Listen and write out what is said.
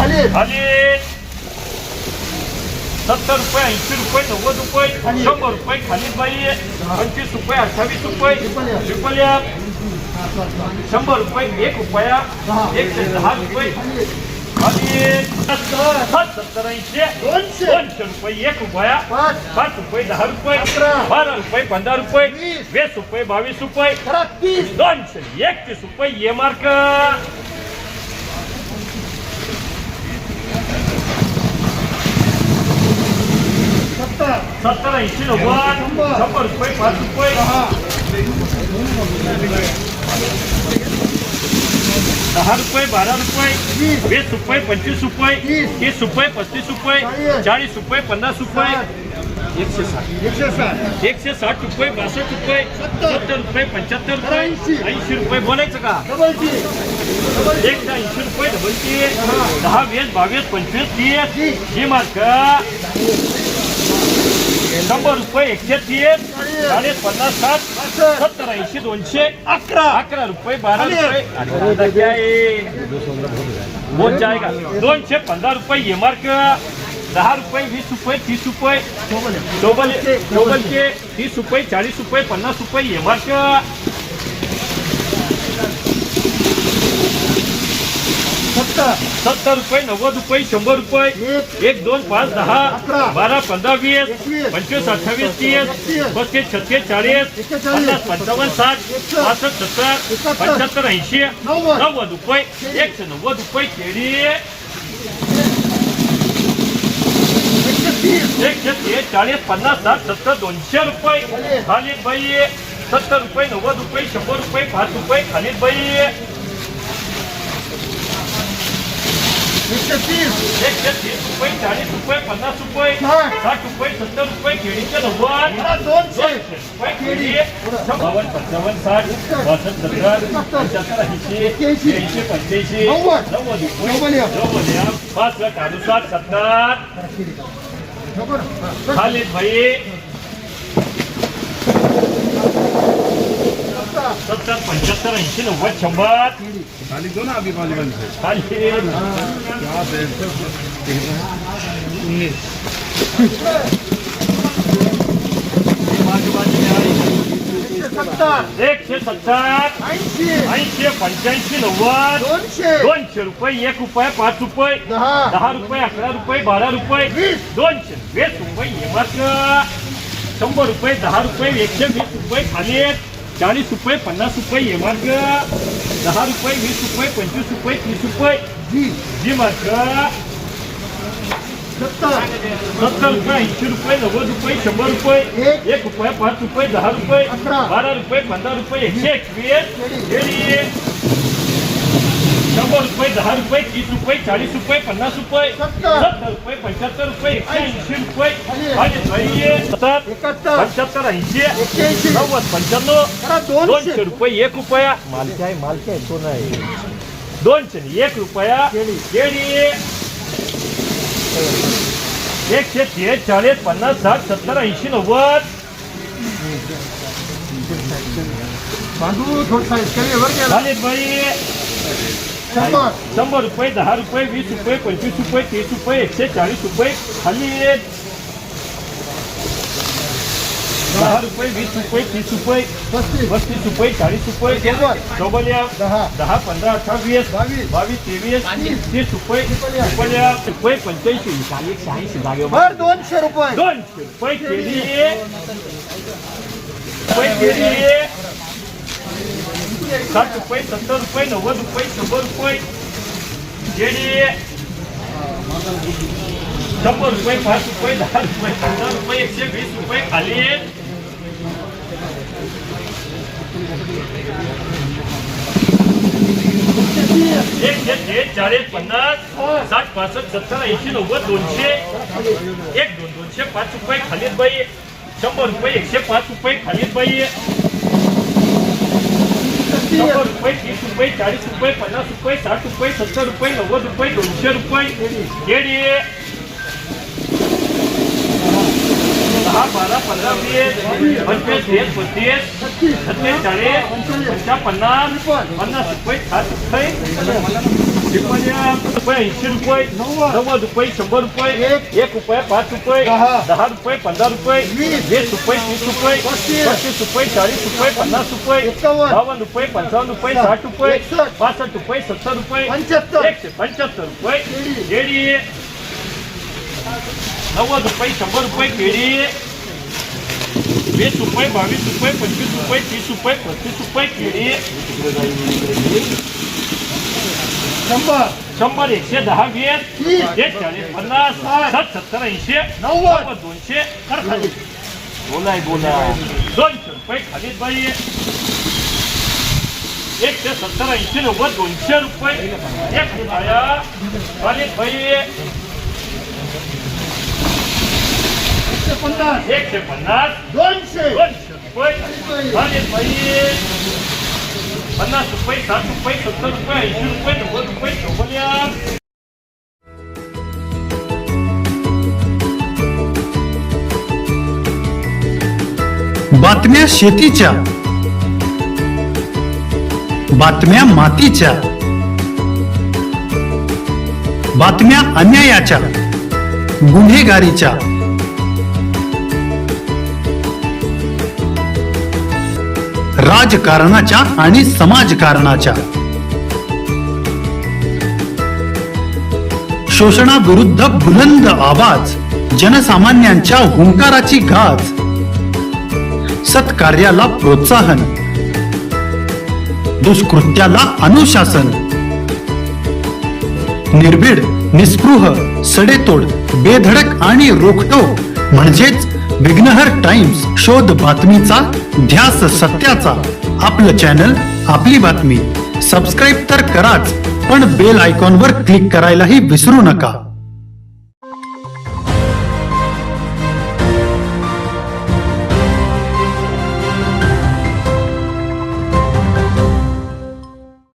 खाली खाली 70 रुपये 80 रुपये 90 रुपये 100 रुपये खाली बाई 25 रुपये 28 रुपये ट्रिपल 100 रुपये 1 रुपया 110 रुपये खाली 70 80 200 रुपये 1 रुपया 5 रुपये 10 रुपये 12 रुपये 15 रुपये 20 रुपये 22 रुपये 231 रुपये ये मार्क 70 80 90 100 रुपये 5 रुपये 10 रुपये 12 रुपये 20 रुपये 25 रुपये 30 रुपये 35 रुपये 40 रुपये 50 रुपये 160 रुपये 62 रुपये 70 रुपये 75 रुपये 80 रुपये बोलायचं का 180 रुपये डबल 10 20 22 25 30 ही मार्क 100 रुपये 130 40 50 60 70 80 200 11 रुपये 12 रुपये क्या है बहुत जाएगा 215 रुपये ये मार्क 10 रुपये 20 रुपये 30 रुपये डबल के 30 रुपये 40 रुपये 50 रुपये ये मार्क 70 रुपये 90 रुपये 100 रुपये 1 2 5 10 12 15 20 25 28 30 35 36 40 50 55 60 65 70 75 80 90 रुपये 190 रुपये केळी 130 40 50 60 70 200 रुपये खाली बाई 70 रुपये 90 रुपये 100 रुपये 5 रुपये खाली बाई 130 रुपये 40 रुपये 50 रुपये 60 रुपये 70 रुपये केळीचे 90 200 रुपये केळी 55 60 62 70 75 80 85 90 रुपये 5 लाख 70 खाली भाई 70 75 80 90 100 खाली दो ना अभी बाजूबाजू से खाली क्या है 170 80 85 90 200 रुपये 1 रुपया 5 रुपये 10 रुपये 11 रुपये 12 रुपये 220 रुपये ये मात्र 100 रुपये 10 रुपये 120 रुपये खाली 40 रुपये 50 रुपये ये मार्ग 10 रुपये 20 रुपये 25 रुपये 30 रुपये जी मार्ग 70 रुपये 80 रुपये 90 रुपये 100 रुपये 1 रुपया 5 रुपये 10 रुपये 12 रुपये 15 रुपये 121 100 रुपये 10 रुपये 30 रुपये 40 रुपये 50 रुपये 70 रुपये 75 रुपये 180 रुपये 75 80 90 95 200 रुपये 1 रुपया माल काय तो नाही 200 1 रुपया केळी 130 40 50 60 70 80 90 झाले बाई 100 रुपये 10 रुपये 20 रुपये 25 रुपये 30 रुपये 140 रुपये खाली 10 रुपये 20 रुपये 30 रुपये 35 रुपये 40 रुपये 10 15 18 20 22 23 30 रुपये रुपये 85 180 जागेवर 200 रुपये 200 रुपये केली रुपये केली 60 रुपये 70 रुपये 90 रुपये 100 रुपये केली 100 रुपये 5 रुपये 10 रुपये 15 रुपये 120 रुपये खाली 130 40 50 60 65 70 80 90 200 1 2 205 रुपये खाली बाई 100 रुपये 105 रुपये खाली बाई 100 रुपये 30 रुपये 40 रुपये 50 रुपये 60 रुपये 70 रुपये 90 रुपये 200 रुपये केळी 10 12 15 20 25 30 35 36 40 50 50 रुपये 60 रुपये रुपये 80 रुपये 90 रुपये 100 रुपये 1 रुपये 5 रुपये 10 रुपये 15 रुपये 20 रुपये 30 रुपये 35 रुपये 40 रुपये 50 रुपये 52 रुपये 55 रुपये 60 रुपये 65 रुपये 70 रुपये 175 रुपये केळी 90 रुपये 100 रुपये केळी 20 रुपये 22 रुपये 25 रुपये 30 रुपये 35 रुपये केळी 100 110 20 40 50 60 70 80 90 200 कर खाली बोलाय 200 रुपये खाली बाई 170 80 90 200 रुपये 1 रुपया खाली बाई 150 200 रुपये खाली बाई 50 रुपये 60 रुपये 70 रुपये 80 रुपये 90 रुपये 100 बातम्या शेतीच्या, बातम्या मातीच्या, बातम्या अन्यायाच्या, गुन्हेगारीच्या, राजकारणाच्या आणि समाजकारणाच्या, शोषणाविरुद्ध बुलंद आवाज, जनसामान्यांच्या हुंकाराची गाज, सत्कार्याला प्रोत्साहन, दुष्कृत्याला अनुशासन, निर्भीड, निस्पृह, सडेतोड, बेधडक आणि रोखटोक म्हणजेच विघ्नहर टाइम्स. शोध बातमीचा, ध्यास सत्याचा. आपलं चॅनल, आपली बातमी. सबस्क्राईब तर कराच, पण बेल आयकॉनवर क्लिक करायलाही विसरू नका.